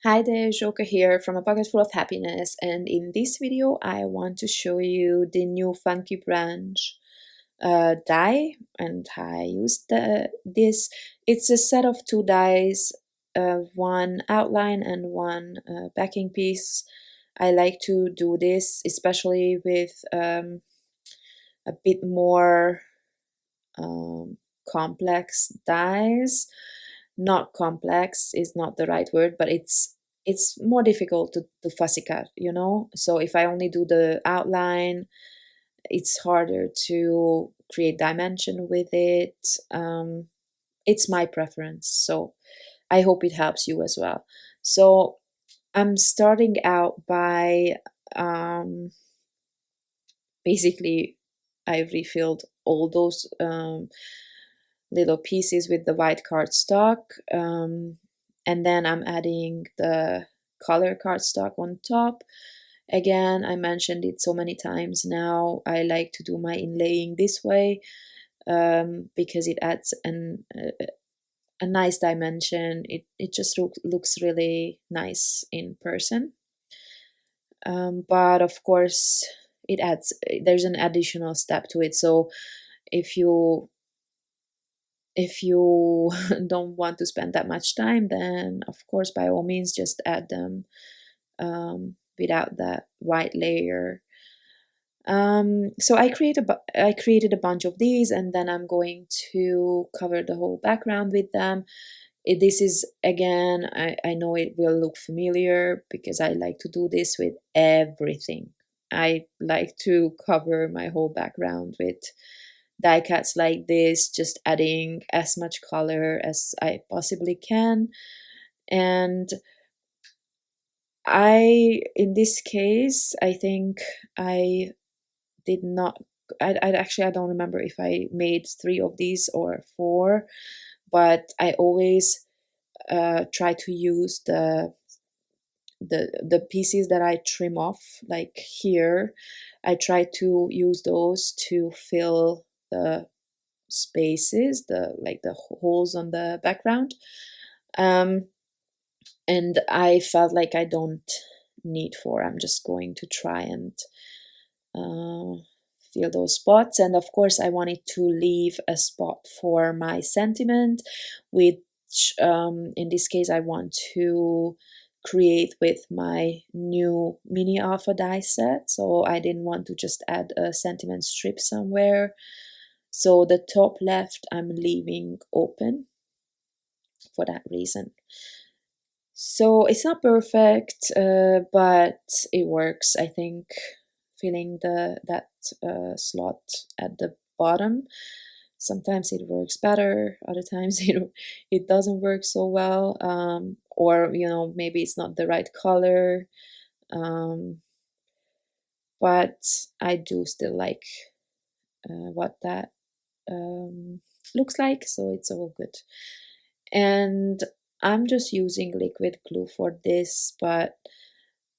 Hi there, Joker here from A Pocket Full of Happiness, and in this video I want to show you the new Funky Branch die, and I used this. It's a set of two dies, one outline and one backing piece. I like to do this especially with a bit more um, complex dies. Not complex is not the right word, but it's more difficult to fussy cut, you know? So if I only do the outline, it's harder to create dimension with it. It's my preference, so I hope it helps you as well. So I'm starting out by basically I refilled all those little pieces with the white cardstock, and then I'm adding the color cardstock on top. Again, I mentioned it so many times now, I like to do my inlaying this way because it adds a nice dimension. It just looks really nice in person. But of course, there's an additional step to it. So if you don't want to spend that much time, then of course by all means just add them without that white layer. So I created a bunch of these, and then I'm going to cover the whole background with them. This is, again, I know it will look familiar because I like to do this with everything. I like to cover my whole background with die cuts like this, just adding as much color as I possibly can. And in this case, I think I did not, I actually, I don't remember if I made 3 of these or 4, but I always try to use the pieces that I trim off, like here. I try to use those to fill the spaces, the holes on the background. And I felt like I don't need 4. I'm just going to try and fill those spots. And of course, I wanted to leave a spot for my sentiment, which in this case I want to create with my new mini alpha die set. So I didn't want to just add a sentiment strip somewhere. So the top left I'm leaving open for that reason. So it's not perfect, but it works, I think, filling that slot at the bottom. Sometimes it works better, other times it doesn't work so well, or maybe it's not the right color, but I do still like what that looks like, so it's all good. And I'm just using liquid glue for this, but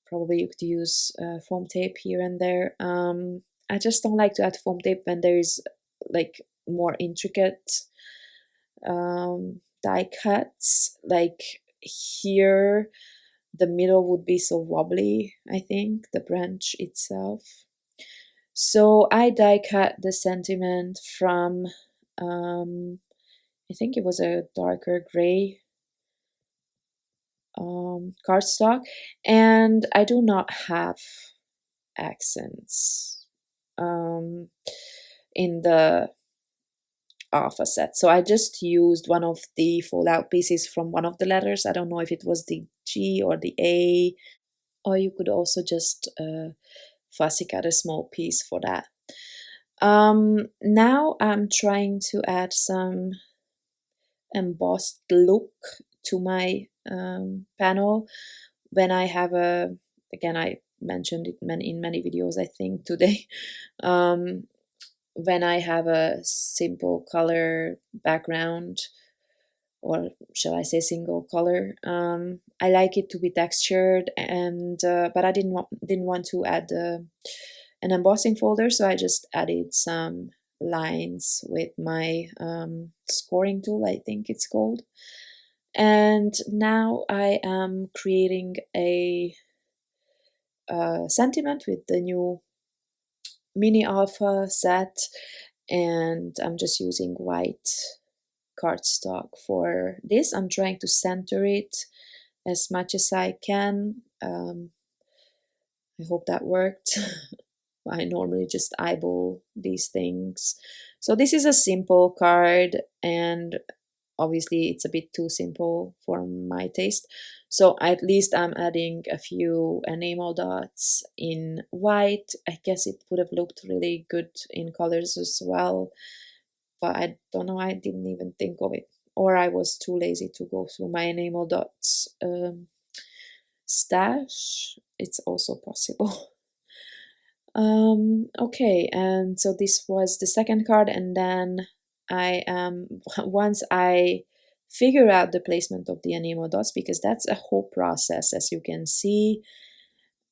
probably you could use foam tape here and there. I just don't like to add foam tape when there is like more intricate die cuts. Like here, the middle would be so wobbly, I think, the branch itself. So I die cut the sentiment from, I think it was a darker gray cardstock, and I do not have accents in the alpha set, so I just used one of the fold-out pieces from one of the letters. I don't know if it was the G or the A, or you could also just fussy cut a small piece for that. Now I'm trying to add some embossed look to my panel. When I have again, I mentioned it in many videos, I think, today. When I have a simple color background, or shall I say single color, I like it to be textured, and but I didn't want to add an embossing folder, so I just added some lines with my scoring tool, I think it's called. And now I am creating a sentiment with the new mini alpha set, and I'm just using white cardstock for this. I'm trying to center it as much as I can. I hope that worked. I normally just eyeball these things. So this is a simple card, and obviously it's a bit too simple for my taste. So at least I'm adding a few enamel dots in white. I guess it would have looked really good in colors as well, but I don't know, I didn't even think of it. Or I was too lazy to go through my enamel dots stash. It's also possible. Okay, and so this was the second card, and then I once I figure out the placement of the enamel dots, because that's a whole process, as you can see.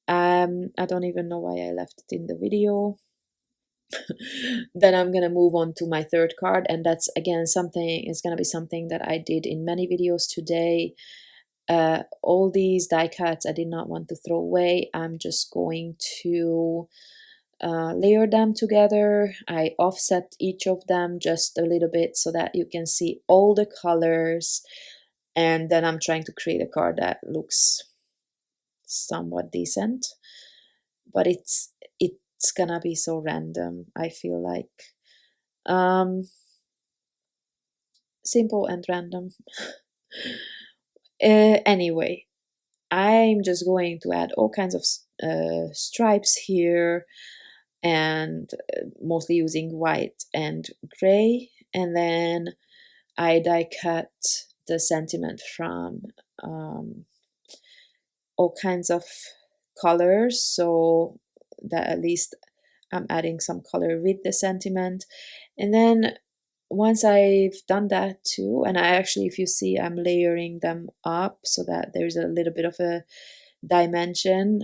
I don't even know why I left it in the video. Then I'm gonna move on to my third card, and that's again something, it's gonna be something that I did in many videos today. All these die cuts I did not want to throw away. I'm just going to layer them together. I offset each of them just a little bit so that you can see all the colors, and then I'm trying to create a card that looks somewhat decent, but it's gonna be so random, I feel like. Simple and random. Anyway, I'm just going to add all kinds of stripes here, and mostly using white and gray, and then I die cut the sentiment from all kinds of colors, so that at least I'm adding some color with the sentiment. And then once I've done that too, and I actually, if you see, I'm layering them up so that there's a little bit of a dimension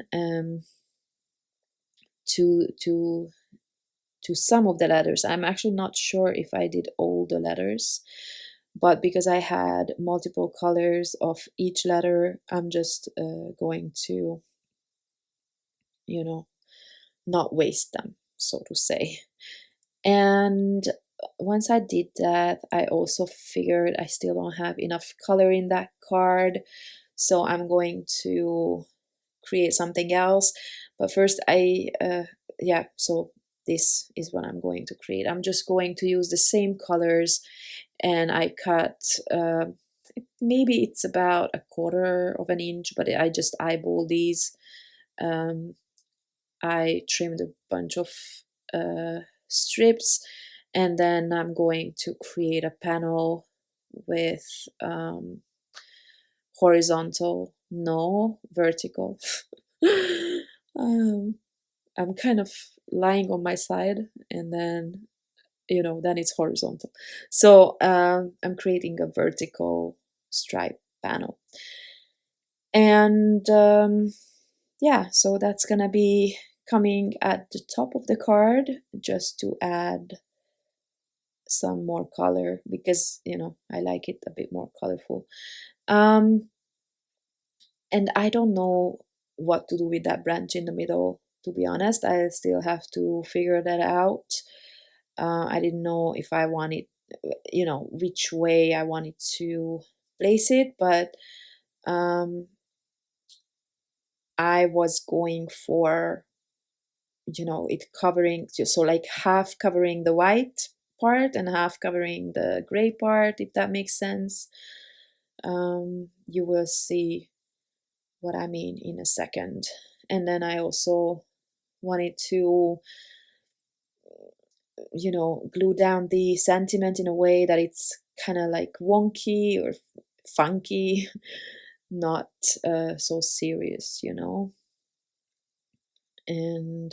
to some of the letters. I'm actually not sure if I did all the letters, but because I had multiple colors of each letter, I'm just going to, you know, not waste them, so to say. And once I did that, I also figured I still don't have enough color in that card, so I'm going to create something else. But first yeah, so this is what I'm going to create. I'm just going to use the same colors, and I cut maybe it's about a quarter of an inch, but I just eyeball these. I trimmed a bunch of strips, and then I'm going to create a panel with horizontal, no, vertical. I'm kind of lying on my side, and then, you know, then it's horizontal. So I'm creating a vertical stripe panel. And yeah, so that's gonna be coming at the top of the card, just to add some more color, because, you know, I like it a bit more colorful. And I don't know what to do with that branch in the middle, to be honest. I still have to figure that out. I didn't know if I wanted, you know, which way I wanted to place it, but I was going for, you know, it covering, so like half covering the white part and half covering the gray part, if that makes sense. You will see what I mean in a second. And then I also wanted to, you know, glue down the sentiment in a way that it's kind of like wonky or funky, not so serious, you know. And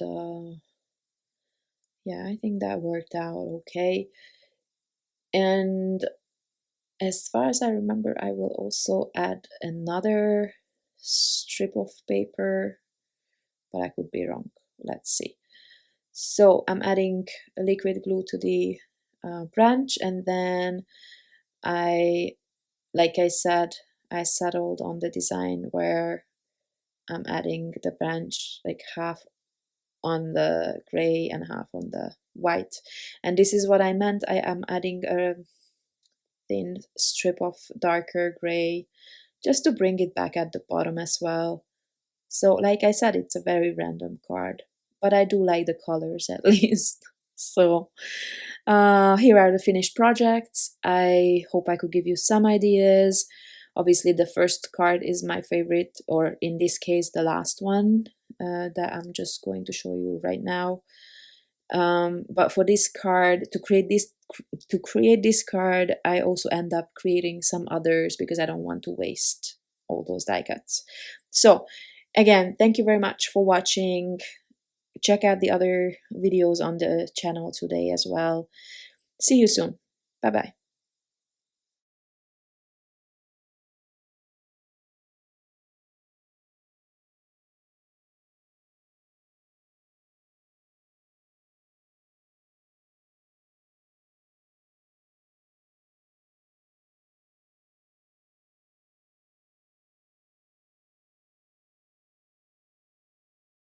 yeah, I think that worked out okay. And as far as I remember, I will also add another strip of paper, but I could be wrong. Let's see. So I'm adding a liquid glue to the branch, and then I like I said, I settled on the design where I'm adding the branch like half on the gray and half on the white. And this is what I meant. I am adding a thin strip of darker gray just to bring it back at the bottom as well. So like I said, it's a very random card, but I do like the colors at least. So here are the finished projects. I hope I could give you some ideas. Obviously the first card is my favorite, or in this case the last one that I'm just going to show you right now. But for this card, to create this card, I also end up creating some others because I don't want to waste all those die cuts. So again, thank you very much for watching. Check out the other videos on the channel today as well. See you soon. Bye bye.